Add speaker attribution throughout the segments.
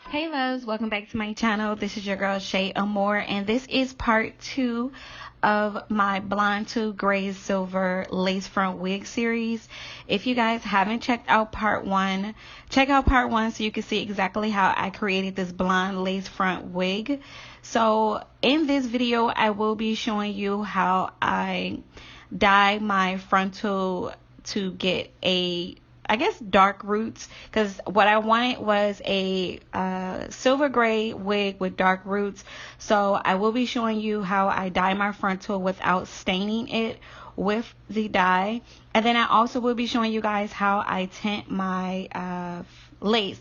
Speaker 1: Hey loves, welcome back to my channel. This is your girl Shay Amour, and this is part 2 of my blonde to gray silver lace front wig series. If you guys haven't checked out part 1, check out part 1 so you can see exactly how I created this blonde lace front wig. So in this video I will be showing you how I dye my frontal to get I guess dark roots, because what I wanted was a silver gray wig with dark roots. So I will be showing you how I dye my frontal without staining it with the dye, and then I also will be showing you guys how I tint my lace,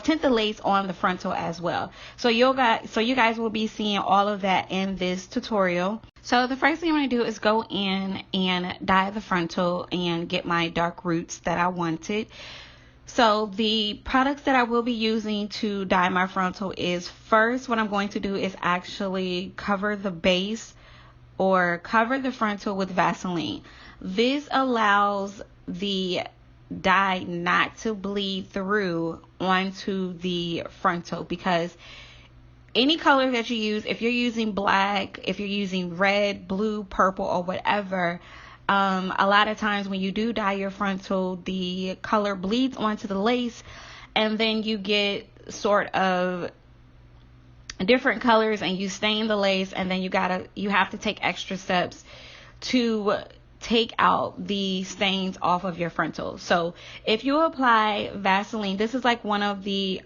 Speaker 1: tint the lace on the frontal as well. So you guys will be seeing all of that in this tutorial. So the first thing I'm going to do is go in and dye the frontal and get my dark roots that I wanted. So the products that I will be using to dye my frontal is, first what I'm going to do is actually cover the base or cover the frontal with Vaseline. This allows the dye not to bleed through onto the frontal, because any color that you use, if you're using black, if you're using red, blue, purple, or whatever, a lot of times when you do dye your frontal, the color bleeds onto the lace, and then you get sort of different colors and you stain the lace, and then you have to take extra steps to take out the stains off of your frontal. So if you apply Vaseline, this is like one of the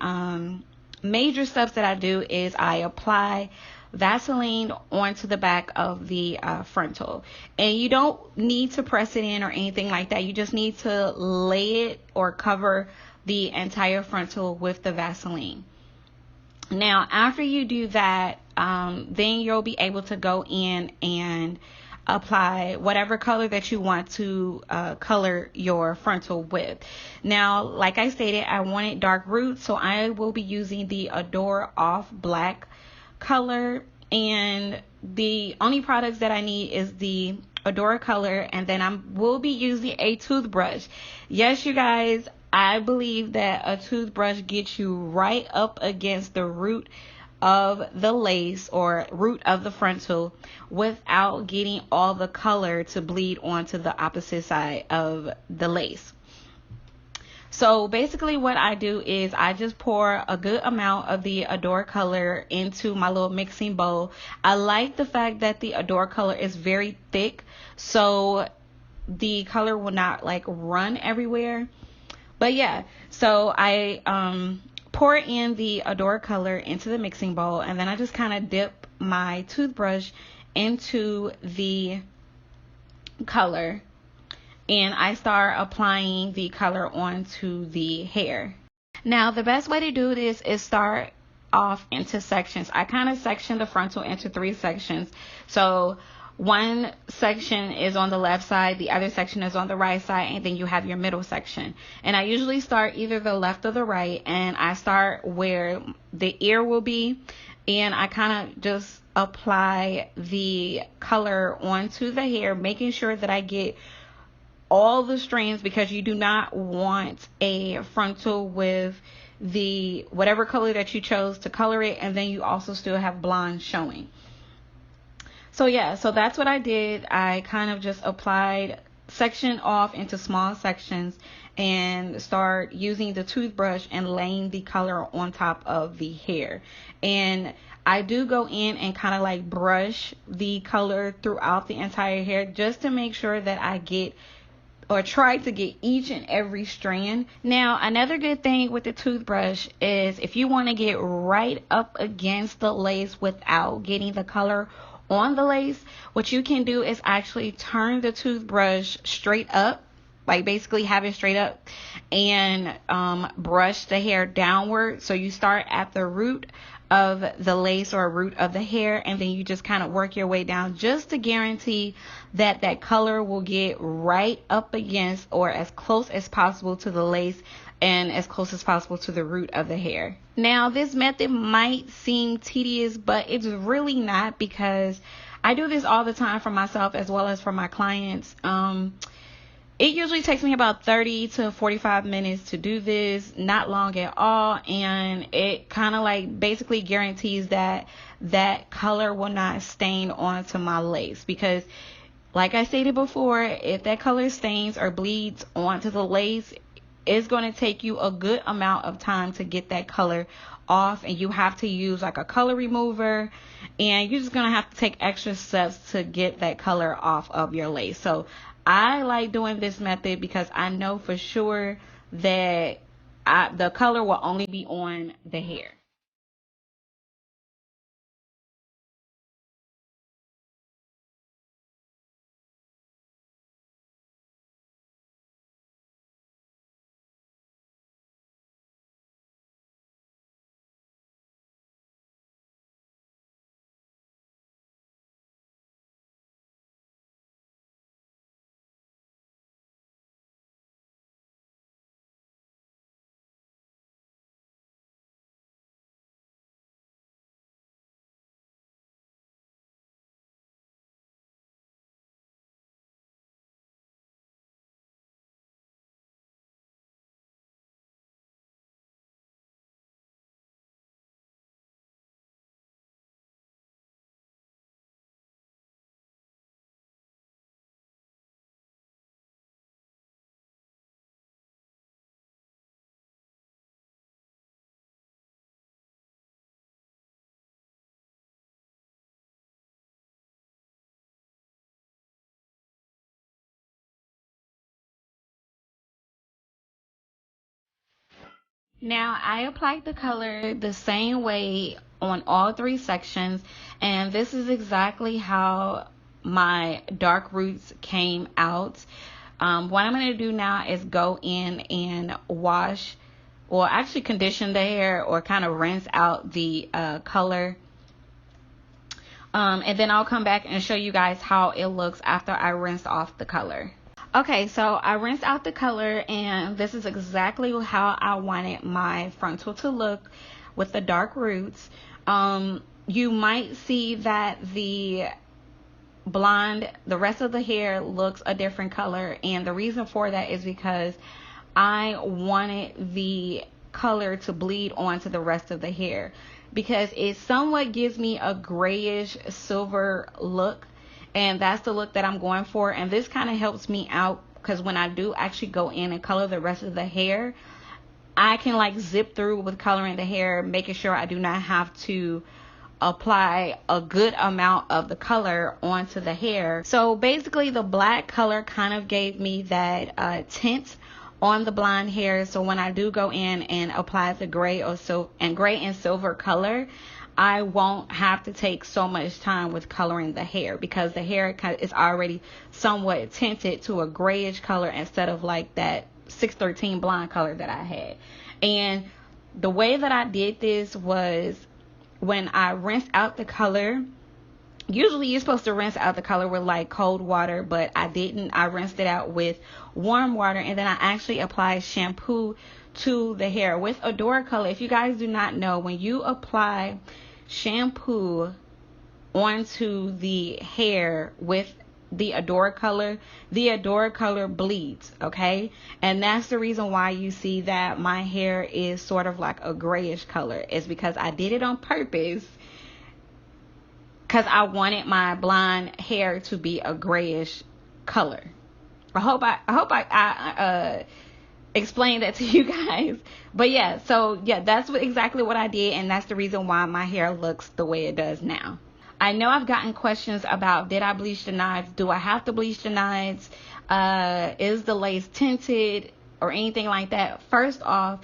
Speaker 1: major steps that I do, is I apply Vaseline onto the back of the frontal, and you don't need to press it in or anything like that. You just need to lay it or cover the entire frontal with the Vaseline. Now after you do that, then you'll be able to go in and apply whatever color that you want to color your frontal with. Now, like I stated, I wanted dark roots, so I will be using the Adore Off Black color, and the only products that I need is the Adore color, and then I will be using a toothbrush. Yes, you guys, I believe that a toothbrush gets you right up against the root of the lace or root of the frontal without getting all the color to bleed onto the opposite side of the lace. So basically what I do is I just pour a good amount of the Adore color into my little mixing bowl. I like the fact that the Adore color is very thick, so the color will not like run everywhere. But yeah, so I pour in the Adore color into the mixing bowl, and then I just kind of dip my toothbrush into the color, and I start applying the color onto the hair. Now the best way to do this is start off into sections. I kind of section the frontal into 3 sections. So one section is on the left side, the other section is on the right side, and then you have your middle section. And I usually start either the left or the right, and I start where the ear will be, and I kind of just apply the color onto the hair, making sure that I get all the strands, because you do not want a frontal with the whatever color that you chose to color it, and then you also still have blonde showing. So yeah, so that's what I did. I kind of just applied section off into small sections and start using the toothbrush and laying the color on top of the hair. And I do go in and kind of like brush the color throughout the entire hair, just to make sure that I get or try to get each and every strand. Now another good thing with the toothbrush is if you want to get right up against the lace without getting the color on the lace, what you can do is actually turn the toothbrush straight up, like basically have it straight up, and brush the hair downward. So you start at the root of the lace or root of the hair, and then you just kind of work your way down, just to guarantee that that color will get right up against or as close as possible to the lace and as close as possible to the root of the hair. Now this method might seem tedious, but it's really not, because I do this all the time for myself as well as for my clients. It usually takes me about 30 to 45 minutes to do this, not long at all, and it kind of like basically guarantees that that color will not stain onto my lace, because like I stated before, if that color stains or bleeds onto the lace, it's going to take you a good amount of time to get that color off, and you have to use like a color remover, and you're just going to have to take extra steps to get that color off of your lace. So I like doing this method because I know for sure that the color will only be on the hair. Now I applied the color the same way on all three sections, and this is exactly how my dark roots came out. What I'm going to do now is go in and wash, or actually condition the hair, or kind of rinse out the color. And then I'll come back and show you guys how it looks after I rinse off the color. Okay, so I rinsed out the color, and this is exactly how I wanted my frontal to look with the dark roots. You might see that the blonde, the rest of the hair looks a different color, and the reason for that is because I wanted the color to bleed onto the rest of the hair, because it somewhat gives me a grayish silver look, and that's the look that I'm going for. And this kind of helps me out because when I do actually go in and color the rest of the hair, I can like zip through with coloring the hair, making sure I do not have to apply a good amount of the color onto the hair. So basically the black color kind of gave me that tint on the blonde hair. So when I do go in and apply the gray or gray and silver color, I won't have to take so much time with coloring the hair, because the hair is already somewhat tinted to a grayish color instead of like that 613 blonde color that I had. And the way that I did this was, when I rinsed out the color, usually you're supposed to rinse out the color with like cold water, but I didn't. I rinsed it out with warm water, and then I actually applied shampoo to the hair with Adore Color. If you guys do not know, when you apply shampoo onto the hair with the Adore Color bleeds, okay? And that's the reason why you see that my hair is sort of like a grayish color. It's because I did it on purpose, because I wanted my blonde hair to be a grayish color. I hope I explained that to you guys. But yeah, so yeah, that's exactly what I did, and that's the reason why my hair looks the way it does now. I know I've gotten questions about, did I bleach the knots? Do I have to bleach the knots? Is the lace tinted or anything like that? First off,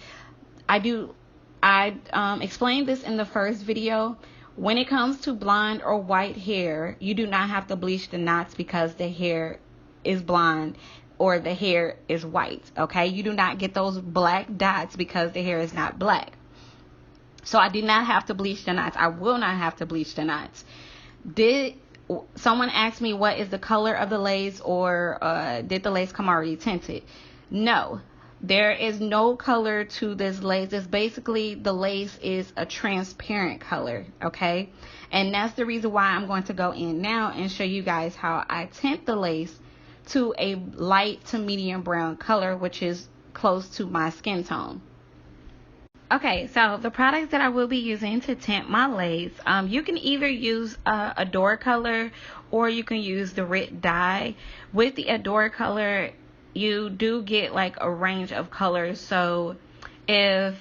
Speaker 1: I explained this in the first video. When it comes to blonde or white hair, you do not have to bleach the knots because the hair is blonde or the hair is white, okay? You do not get those black dots because the hair is not black. So I did not have to bleach the knots. I will not have to bleach the knots. Did someone ask me what is the color of the lace, or did the lace come already tinted? No, there is no color to this lace. It's basically, the lace is a transparent color, okay? And that's the reason why I'm going to go in now and show you guys how I tint the lace to a light to medium brown color, which is close to my skin tone. Okay, so the products that I will be using to tint my lace, you can either use Adore color or you can use the RIT dye. With the Adore color, you do get like a range of colors. So if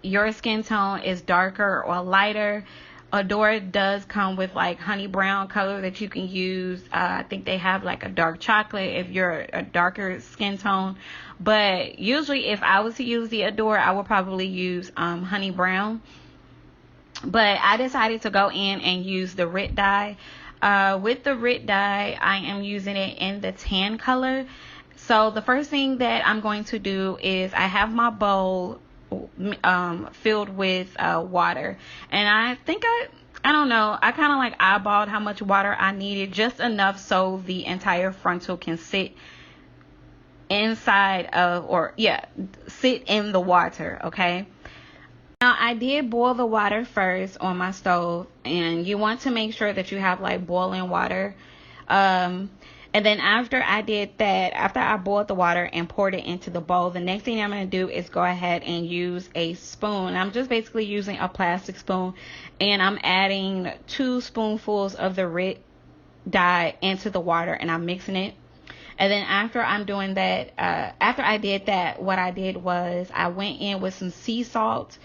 Speaker 1: your skin tone is darker or lighter, Adore does come with like honey brown color that you can use. I think they have like a dark chocolate if you're a darker skin tone. But usually if I was to use the Adore, I would probably use honey brown. But I decided to go in and use the RIT dye. With the RIT dye, I am using it in the tan color. So the first thing that I'm going to do is I have my bowl filled with water, and I think I don't know, I kind of like eyeballed how much water I needed, just enough so the entire frontal can sit inside of, or yeah, sit in the water. Okay, now I did boil the water first on my stove, and you want to make sure that you have like boiling water. And then after I did that, after I boiled the water and poured it into the bowl, the next thing I'm going to do is go ahead and use a spoon. I'm just basically using a plastic spoon, and I'm adding 2 spoonfuls of the RIT dye into the water, and I'm mixing it. And then after I'm doing that, after I did that, what I did was I went in with some sea salt.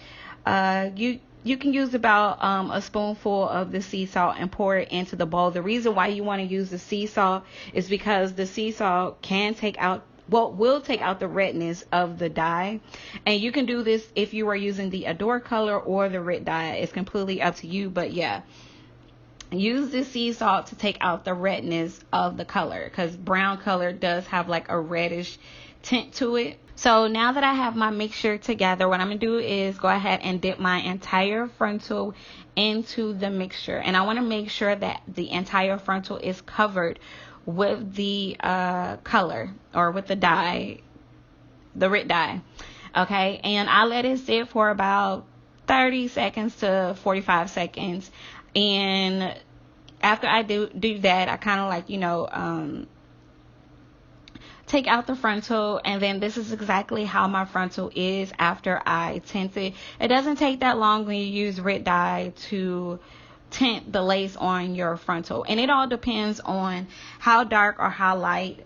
Speaker 1: You can use about a spoonful of the sea salt and pour it into the bowl. The reason why you want to use the sea salt is because the sea salt can take out, well, will take out the redness of the dye. And you can do this if you are using the Adore color or the RIT dye. It's completely up to you. But yeah, use the sea salt to take out the redness of the color, because brown color does have like a reddish tint to it. So now that I have my mixture together, what I'm going to do is go ahead and dip my entire frontal into the mixture. And I want to make sure that the entire frontal is covered with the color, or with the dye, the RIT dye. Okay, and I let it sit for about 30 seconds to 45 seconds. And after I do that, I kind of like, you know, take out the frontal, and then this is exactly how my frontal is after I tint it. It doesn't take that long when you use RIT dye to tint the lace on your frontal, and it all depends on how dark or how light.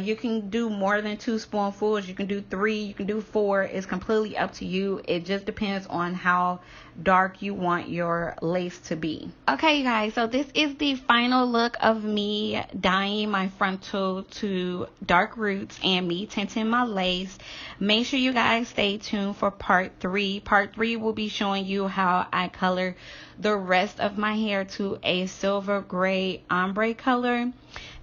Speaker 1: You can do more than 2 spoonfuls, you can do 3, you can do 4. It's completely up to you. It just depends on how dark you want your lace to be. Okay, you guys, so this is the final look of me dyeing my frontal to dark roots and me tinting my lace. Make sure you guys stay tuned for part 3. Part 3 will be showing you how I color the rest of my hair to a silver gray ombre color,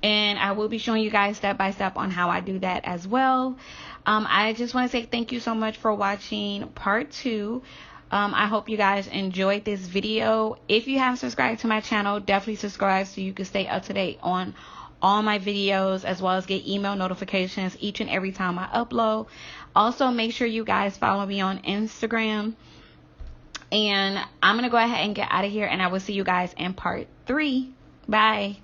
Speaker 1: and I will be showing you guys step by step on how I do that as well. I just want to say thank you so much for watching part 2. I hope you guys enjoyed this video. If you haven't subscribed to my channel, definitely subscribe so you can stay up to date on all my videos, as well as get email notifications each and every time I upload. Also, make sure you guys follow me on Instagram. And I'm going to go ahead and get out of here, and I will see you guys in part 3. Bye.